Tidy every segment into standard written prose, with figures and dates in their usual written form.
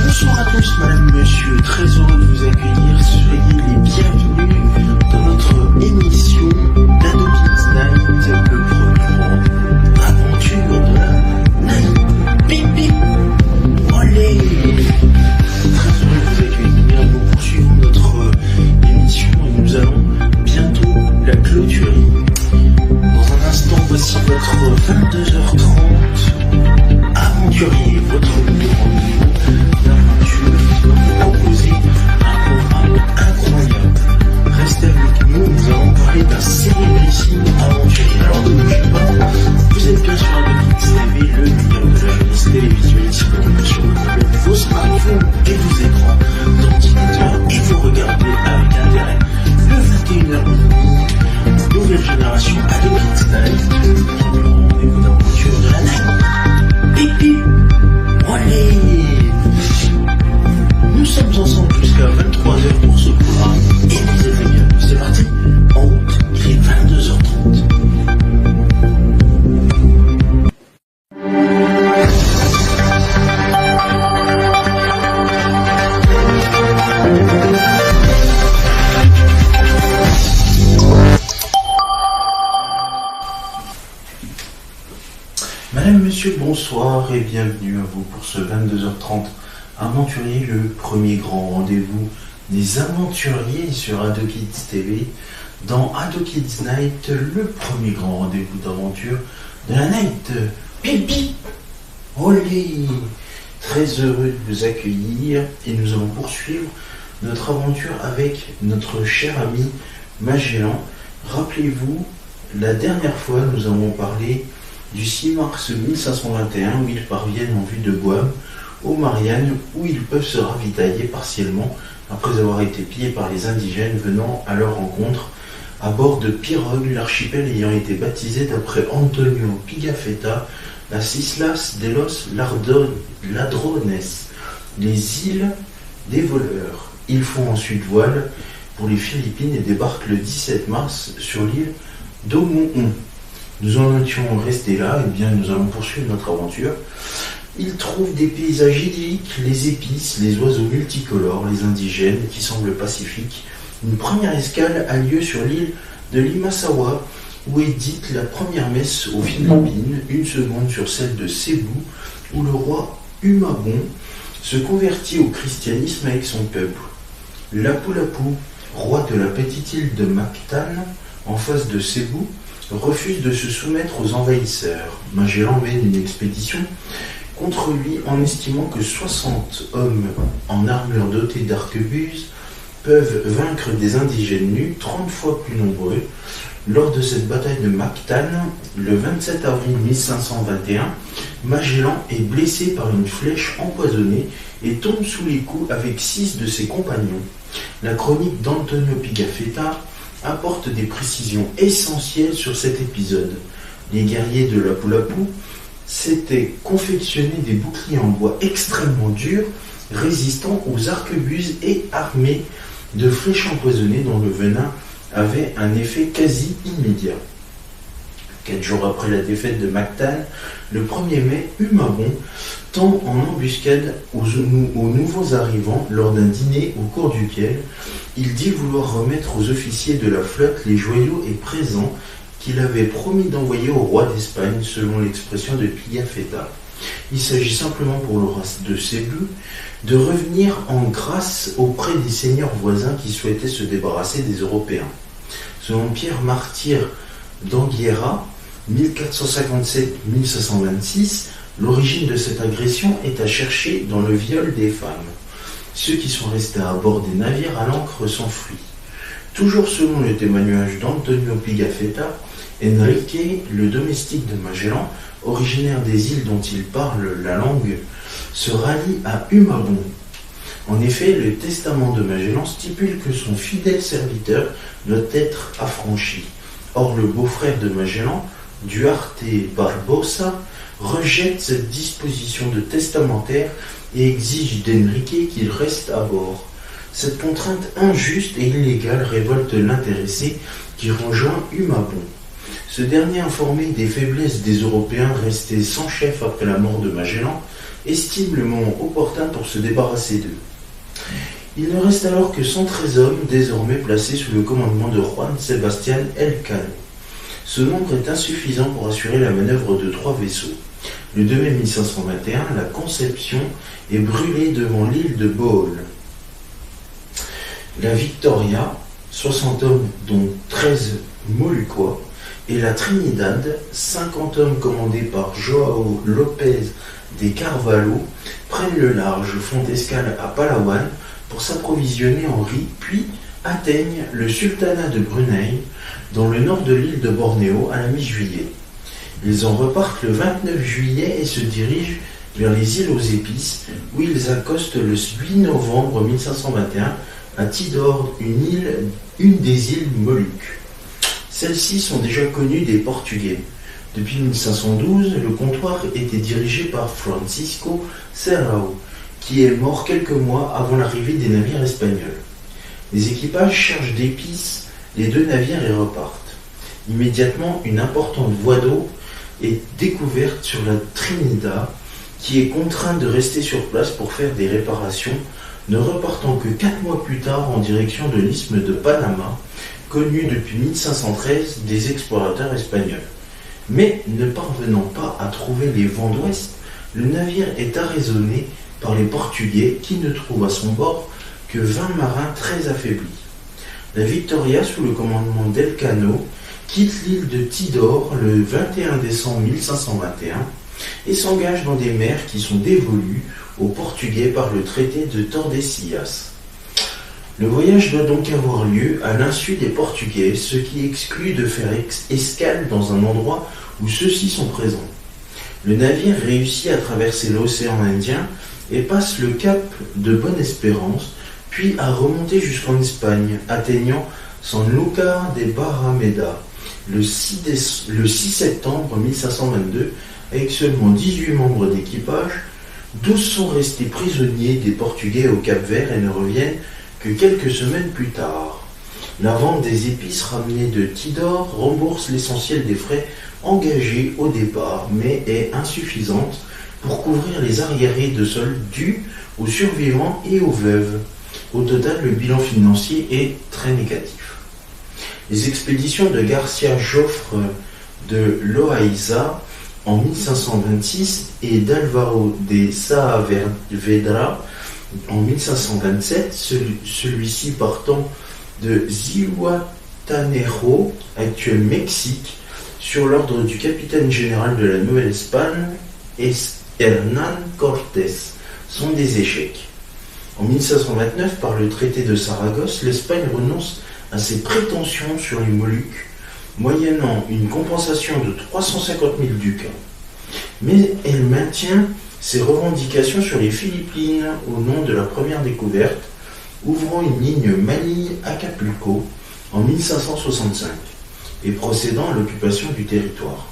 Bonsoir à tous, madame, monsieur, très heureux de vous accueillir. Soyez les bienvenus dans notre émission d'Ado Kids Night, le premier aventure de la night. Bip bip, olé. Très heureux de vous accueillir. Nous poursuivons notre émission et nous allons bientôt la clôturer. Dans un instant, voici votre 22h30 aventurier, votre rendez-vous d'aventure qui va vous proposer un programme incroyable. Restez avec nous, nous allons parler d'un célébrissime aventurier. Alors ne bougez pas, vous êtes bien sur Ado Kids TV, le meilleur de la jeunesse télévisuelle disponible sur vos smartphones et vos écrans d'ordinateur, et vous regardez avec intérêt le 21h30, nouvelle génération Ado Kids Night, le rendez-vous d'aventure de la night. Pipi, olé. Nous sommes ensemble jusqu'à 23h pour ce programme et vous êtes les bienvenus. C'est parti, en route, il est 22h30. Madame, monsieur, bonsoir et bienvenue à vous pour ce 22h30 aventurier, le premier grand rendez-vous des aventuriers sur Ado Kids TV, dans Ado Kids Night, le premier grand rendez-vous d'aventure de la night. Pipi, olé. Très heureux de vous accueillir et nous allons poursuivre notre aventure avec notre cher ami Magellan. Rappelez-vous, la dernière fois nous avons parlé du 6 mars 1521 où ils parviennent en vue de Guam, aux Mariannes, où ils peuvent se ravitailler partiellement après avoir été pillés par les indigènes venant à leur rencontre à bord de pirogues, l'archipel ayant été baptisé d'après Antonio Pigafetta las Islas de los Ladrones, les îles des voleurs. Ils font ensuite voile pour les Philippines et débarquent le 17 mars sur l'île d'Omoon. Nous en étions restés là, et bien nous allons poursuivre notre aventure. Ils trouvent des paysages idylliques, les épices, les oiseaux multicolores, les indigènes qui semblent pacifiques. Une première escale a lieu sur l'île de Limasawa, où est dite la première messe aux Philippines, une seconde sur celle de Cebu, où le roi Humabon se convertit au christianisme avec son peuple. Lapu-Lapu, roi de la petite île de Mactan, en face de Cebu, refuse de se soumettre aux envahisseurs. Magellan mène une expédition contre lui en estimant que 60 hommes en armure dotée d'arquebuses peuvent vaincre des indigènes nus 30 fois plus nombreux. Lors de cette bataille de Mactan, le 27 avril 1521, Magellan est blessé par une flèche empoisonnée et tombe sous les coups avec 6 de ses compagnons. La chronique d'Antonio Pigafetta apporte des précisions essentielles sur cet épisode. Les guerriers de Lapu-Lapu s'étaient confectionnés des boucliers en bois extrêmement durs, résistants aux arquebuses et armés de flèches empoisonnées dont le venin avait un effet quasi immédiat. 4 jours après la défaite de Mactan, le 1er mai, Humabon tend en embuscade aux nouveaux arrivants lors d'un dîner au cours duquel il dit vouloir remettre aux officiers de la flotte les joyaux et présents qu'il avait promis d'envoyer au roi d'Espagne selon l'expression de Pigafetta. Il s'agit simplement pour le reste de Cebu de revenir en grâce auprès des seigneurs voisins qui souhaitaient se débarrasser des Européens. Selon Pierre Martyr d'Anguera, 1457-1526, l'origine de cette agression est à chercher dans le viol des femmes. Ceux qui sont restés à bord des navires à l'ancre s'enfuient. Toujours selon le témoignage d'Antonio Pigafetta, Enrique, le domestique de Magellan, originaire des îles dont il parle la langue, se rallie à Humabon. En effet, le testament de Magellan stipule que son fidèle serviteur doit être affranchi. Or, le beau-frère de Magellan, Duarte Barbosa, rejette cette disposition de testamentaire et exige d'Enrique qu'il reste à bord. Cette contrainte injuste et illégale révolte l'intéressé qui rejoint Humabon. Ce dernier, informé des faiblesses des Européens restés sans chef après la mort de Magellan, estime le moment opportun pour se débarrasser d'eux. Il ne reste alors que 113 hommes désormais placés sous le commandement de Juan Sebastián Elcano. Ce nombre est insuffisant pour assurer la manœuvre de 3 vaisseaux. Le 2 mai 1521, la Conception est brûlée devant l'île de Bohol. La Victoria, 60 hommes dont 13 Moluquois, et la Trinidad, 50 hommes commandés par Joao Lopez de Carvalho, prennent le large, font escale à Palawan pour s'approvisionner en riz, puis atteignent le sultanat de Brunei, dans le nord de l'île de Bornéo, à la mi-juillet. Ils en repartent le 29 juillet et se dirigent vers les îles aux épices, où ils accostent le 8 novembre 1521 à Tidor, une des îles Moluques. Celles-ci sont déjà connues des Portugais. Depuis 1512, le comptoir était dirigé par Francisco Serrao, qui est mort quelques mois avant l'arrivée des navires espagnols. Les équipages cherchent d'épices les 2 navires et repartent. Immédiatement, une importante voie d'eau est découverte sur la Trinidad, qui est contrainte de rester sur place pour faire des réparations, ne repartant que 4 mois plus tard en direction de l'isthme de Panama, connu depuis 1513 des explorateurs espagnols. Mais ne parvenant pas à trouver les vents d'ouest, le navire est arraisonné par les Portugais qui ne trouvent à son bord que 20 marins très affaiblis. La Victoria, sous le commandement d'Elcano, quitte l'île de Tidor le 21 décembre 1521 et s'engage dans des mers qui sont dévolues aux Portugais par le traité de Tordesillas. Le voyage doit donc avoir lieu à l'insu des Portugais, ce qui exclut de faire escale dans un endroit où ceux-ci sont présents. Le navire réussit à traverser l'océan Indien et passe le cap de Bonne-Espérance, puis à remonter jusqu'en Espagne, atteignant San Lucar de Barrameda le 6 septembre 1522, avec seulement 18 membres d'équipage. 12 sont restés prisonniers des Portugais au Cap-Vert et ne reviennent que quelques semaines plus tard. La vente des épices ramenées de Tidor rembourse l'essentiel des frais engagés au départ, mais est insuffisante pour couvrir les arriérés de soldes dus aux survivants et aux veuves. Au total, le bilan financier est très négatif. Les expéditions de Garcia Joffre de Loaiza en 1526 et d'Alvaro de Saavedra en 1527, celui-ci partant de Zihuatanejo, actuel Mexique, sur l'ordre du capitaine général de la Nouvelle-Espagne, Hernán Cortés, sont des échecs. En 1529, par le traité de Saragosse, l'Espagne renonce à ses prétentions sur les Moluques, moyennant une compensation de 350 000 ducats. Mais elle maintient ses revendications sur les Philippines au nom de la première découverte, ouvrant une ligne Manille-Acapulco en 1565 et procédant à l'occupation du territoire.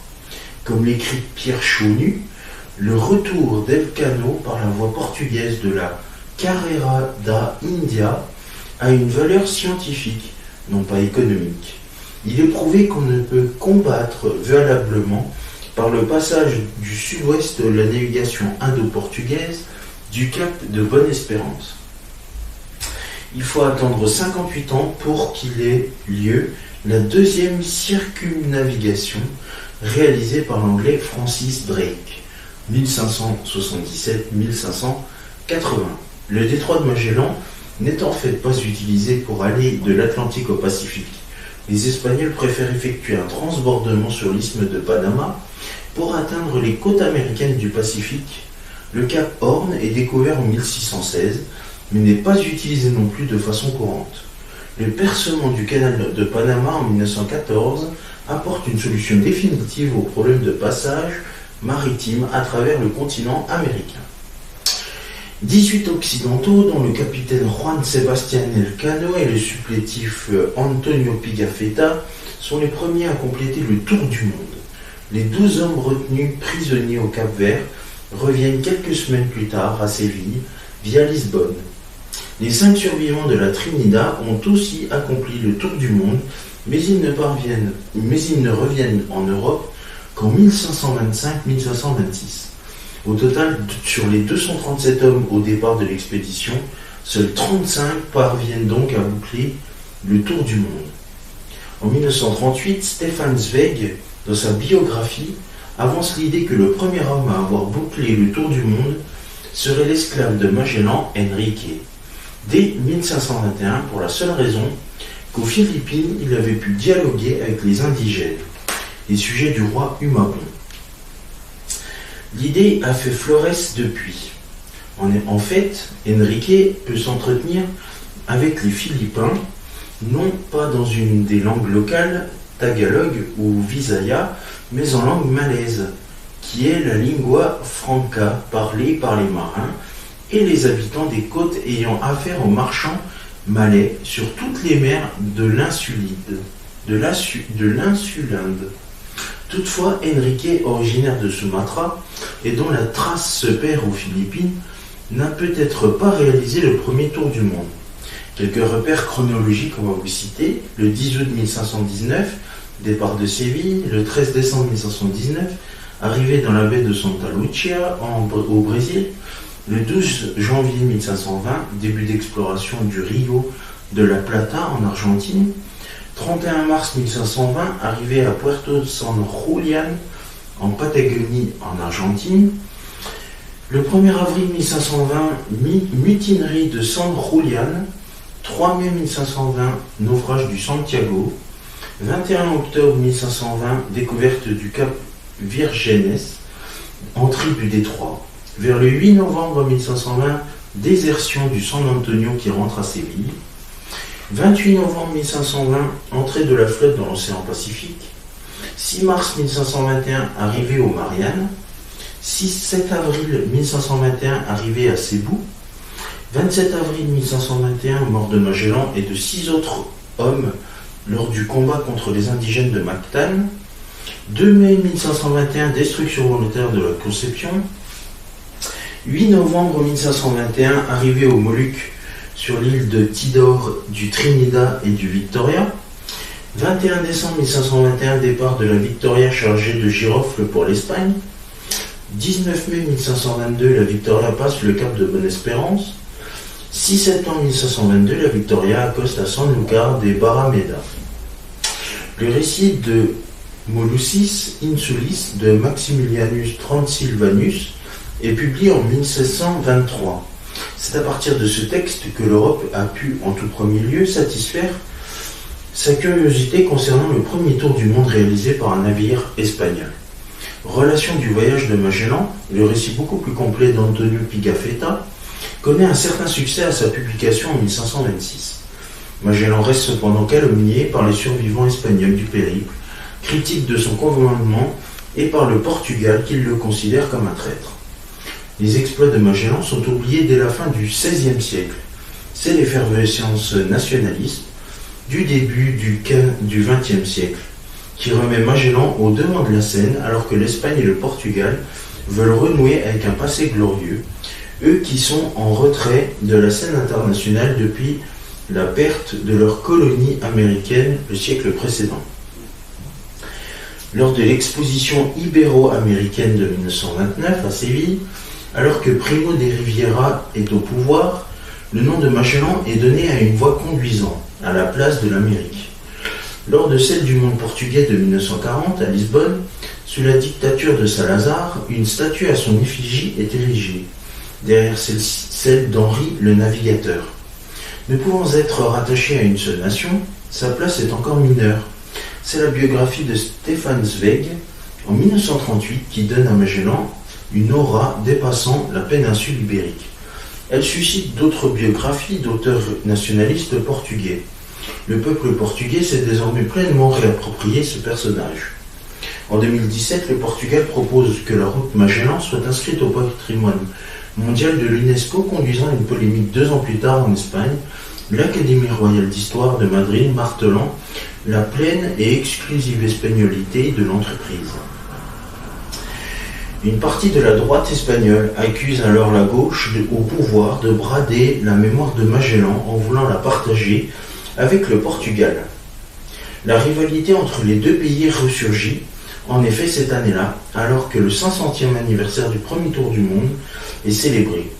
Comme l'écrit Pierre Chaunu, le retour d'Elcano par la voie portugaise de la Carrera da India a une valeur scientifique, non pas économique. Il est prouvé qu'on ne peut combattre valablement par le passage du sud-ouest de la navigation indo-portugaise du cap de Bonne-Espérance. Il faut attendre 58 ans pour qu'il ait lieu la deuxième circumnavigation réalisée par l'anglais Francis Drake, 1577-1580. Le détroit de Magellan n'est en fait pas utilisé pour aller de l'Atlantique au Pacifique. Les Espagnols préfèrent effectuer un transbordement sur l'isthme de Panama pour atteindre les côtes américaines du Pacifique. Le cap Horn est découvert en 1616, mais n'est pas utilisé non plus de façon courante. Le percement du canal de Panama en 1914 apporte une solution définitive au problème de passage maritime à travers le continent américain. 18 occidentaux, dont le capitaine Juan Sebastián Elcano et le supplétif Antonio Pigafetta, sont les premiers à compléter le tour du monde. Les 12 hommes retenus prisonniers au Cap-Vert reviennent quelques semaines plus tard à Séville, via Lisbonne. Les 5 survivants de la Trinidad ont aussi accompli le tour du monde, mais ils ne reviennent en Europe qu'en 1525-1526. Au total, sur les 237 hommes au départ de l'expédition, seuls 35 parviennent donc à boucler le tour du monde. En 1938, Stefan Zweig, dans sa biographie, avance l'idée que le premier homme à avoir bouclé le tour du monde serait l'esclave de Magellan, Enrique, dès 1521, pour la seule raison qu'aux Philippines, il avait pu dialoguer avec les indigènes, les sujets du roi Humabon. L'idée a fait florès depuis. En fait, Enrique peut s'entretenir avec les Philippins, non pas dans une des langues locales, tagalog ou visaya, mais en langue malaise, qui est la lingua franca parlée par les marins et les habitants des côtes ayant affaire aux marchands malais sur toutes les mers de l'insulinde. Toutefois, Enrique, originaire de Sumatra et dont la trace se perd aux Philippines, n'a peut-être pas réalisé le premier tour du monde. Quelques repères chronologiques, on va vous citer: le 10 août 1519, départ de Séville; le 13 décembre 1519, arrivée dans la baie de Santa Lucia au Brésil; le 12 janvier 1520, début d'exploration du Rio de la Plata en Argentine; 31 mars 1520, arrivée à Puerto San Julián en Patagonie en Argentine; le 1er avril 1520, mutinerie de San Julián; 3 mai 1520, naufrage du Santiago; 21 octobre 1520, découverte du cap Virgenes, entrée du détroit; vers le 8 novembre 1520, désertion du San Antonio qui rentre à Séville; 28 novembre 1520, entrée de la flotte dans l'océan Pacifique; 6 mars 1521, arrivée aux Mariannes; 7 avril 1521, arrivée à Cebu; 27 avril 1521, mort de Magellan et de 6 autres hommes lors du combat contre les indigènes de Mactan; 2 mai 1521, destruction volontaire de la Conception; 8 novembre 1521, arrivée aux Moluques sur l'île de Tidor, du Trinidad et du Victoria; 21 décembre 1521, départ de la Victoria chargée de girofle pour l'Espagne; 19 mai 1522, la Victoria passe le cap de Bonne-Espérance; 6 septembre 1522, la Victoria accoste à San Lucar de Barrameda. Le récit de Mollusis Insulis de Maximilianus Transylvanus est publié en 1723. C'est à partir de ce texte que l'Europe a pu, en tout premier lieu, satisfaire sa curiosité concernant le premier tour du monde réalisé par un navire espagnol. Relation du voyage de Magellan, le récit beaucoup plus complet d'Antonio Pigafetta, connaît un certain succès à sa publication en 1526. Magellan reste cependant calomnié par les survivants espagnols du périple, critique de son commandement et par le Portugal qui le considère comme un traître. Les exploits de Magellan sont oubliés dès la fin du XVIe siècle. C'est l'effervescence nationaliste du début du XXe siècle qui remet Magellan au devant de la scène alors que l'Espagne et le Portugal veulent renouer avec un passé glorieux, eux qui sont en retrait de la scène internationale depuis la perte de leur colonie américaine le siècle précédent. lors de l'exposition ibéro-américaine de 1929 à Séville, alors que Primo de Rivera est au pouvoir, le nom de Magellan est donné à une voie conduisant, à la place de l'Amérique. Lors de celle du monde portugais de 1940 à Lisbonne, sous la dictature de Salazar, une statue à son effigie est érigée, derrière celle d'Henri le Navigateur. Ne pouvant être rattaché à une seule nation, sa place est encore mineure. C'est la biographie de Stefan Zweig en 1938 qui donne à Magellan une aura dépassant la péninsule ibérique. Elle suscite d'autres biographies d'auteurs nationalistes portugais. Le peuple portugais s'est désormais pleinement réapproprié ce personnage. En 2017, le Portugal propose que la route Magellan soit inscrite au patrimoine mondial de l'UNESCO, conduisant à une polémique 2 ans plus tard en Espagne, l'Académie royale d'histoire de Madrid martelant la pleine et exclusive espagnolité de l'entreprise. Une partie de la droite espagnole accuse alors la gauche au pouvoir de brader la mémoire de Magellan en voulant la partager avec le Portugal. La rivalité entre les deux pays ressurgit, en effet, cette année-là, alors que le 500e anniversaire du premier tour du monde est célébré.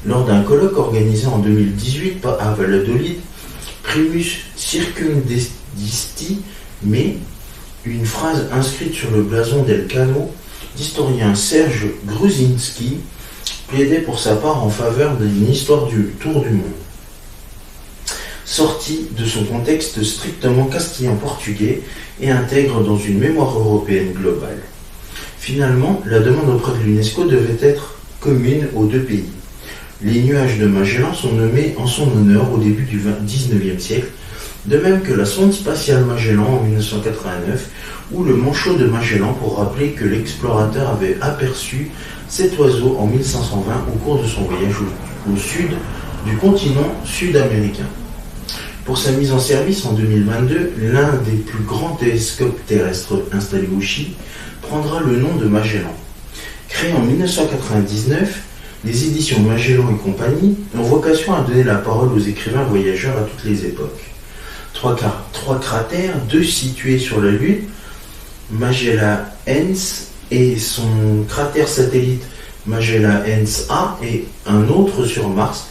Lors d'un colloque organisé en 2018 à Valladolid, Primus circumdesti, mais une phrase inscrite sur le blason d'Elcano, l'historien Serge Gruzinski plaidait pour sa part en faveur d'une histoire du tour du monde, sortie de son contexte strictement castillan-portugais et intègre dans une mémoire européenne globale. Finalement, la demande auprès de l'UNESCO devait être commune aux deux pays. Les nuages de Magellan sont nommés en son honneur au début du XIXe siècle, de même que la sonde spatiale Magellan en 1989 ou le manchot de Magellan pour rappeler que l'explorateur avait aperçu cet oiseau en 1520 au cours de son voyage au sud du continent sud-américain. Pour sa mise en service en 2022, l'un des plus grands télescopes terrestres installés au Chili prendra le nom de Magellan. Créé en 1999, les éditions Magellan et compagnie ont vocation à donner la parole aux écrivains voyageurs à toutes les époques. Trois cratères, 2 situés sur la Lune, Magellanes et son cratère satellite Magellanes A et un autre sur Mars,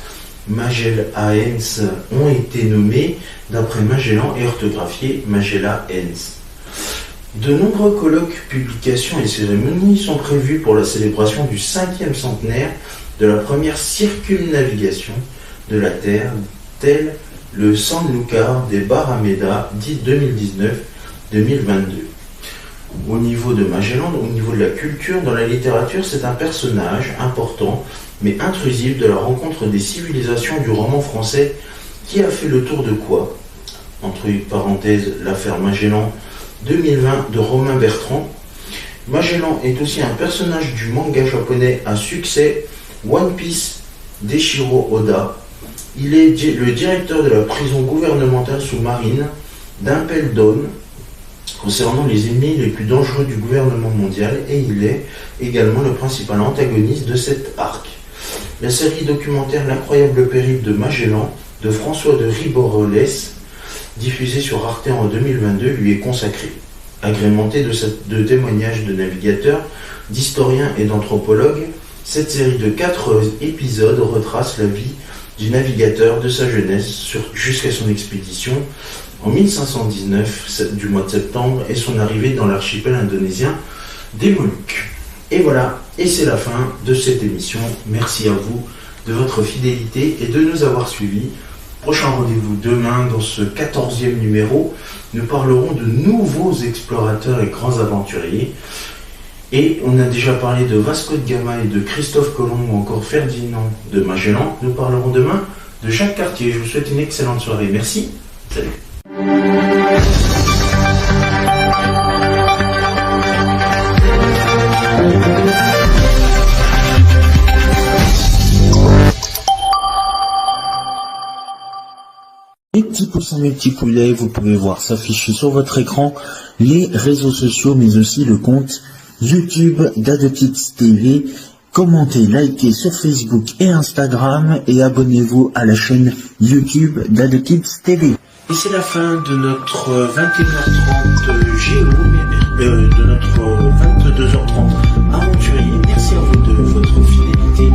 Magellanes, ont été nommés d'après Magellan et orthographiés Magellanes. De nombreux colloques, publications et cérémonies sont prévus pour la célébration du 5e centenaire de la première circumnavigation de la Terre, tel le Sanlúcar des Barrameda, dit 2019-2022. Au niveau de Magellan, au niveau de la culture, dans la littérature, c'est un personnage important, mais intrusif de la rencontre des civilisations du roman français qui a fait le tour de quoi ? Entre parenthèses, l'affaire Magellan 2020 de Romain Bertrand. Magellan est aussi un personnage du manga japonais à succès One Piece d'Eiichiro Oda. Il est le directeur de la prison gouvernementale sous-marine d'Impel Down, concernant les ennemis les plus dangereux du gouvernement mondial, et il est également le principal antagoniste de cet arc. La série documentaire L'incroyable périple de Magellan de François de Riborolles, diffusée sur Arte en 2022, lui est consacrée. Agrémentée de témoignages de navigateurs, d'historiens et d'anthropologues, cette série de 4 épisodes retrace la vie du navigateur de sa jeunesse jusqu'à son expédition en 1519 du mois de septembre et son arrivée dans l'archipel indonésien des Moluques. Et voilà, et c'est la fin de cette émission. Merci à vous de votre fidélité et de nous avoir suivis. Prochain rendez-vous demain dans ce 14e numéro. Nous parlerons de nouveaux explorateurs et grands aventuriers. Et on a déjà parlé de Vasco de Gama et de Christophe Colomb ou encore Ferdinand de Magellan. Nous parlerons demain de Jacques Cartier. Je vous souhaite une excellente soirée. Merci. Salut. Les petits poussins, mes petits poulets, vous pouvez voir s'afficher sur votre écran les réseaux sociaux, mais aussi le compte YouTube d'AdoKids TV. Commentez, likez sur Facebook et Instagram et abonnez-vous à la chaîne YouTube d'AdoKids TV. Et c'est la fin de notre 21h30 Géo, de notre 22h30 Aventurier. Merci à vous de votre fidélité.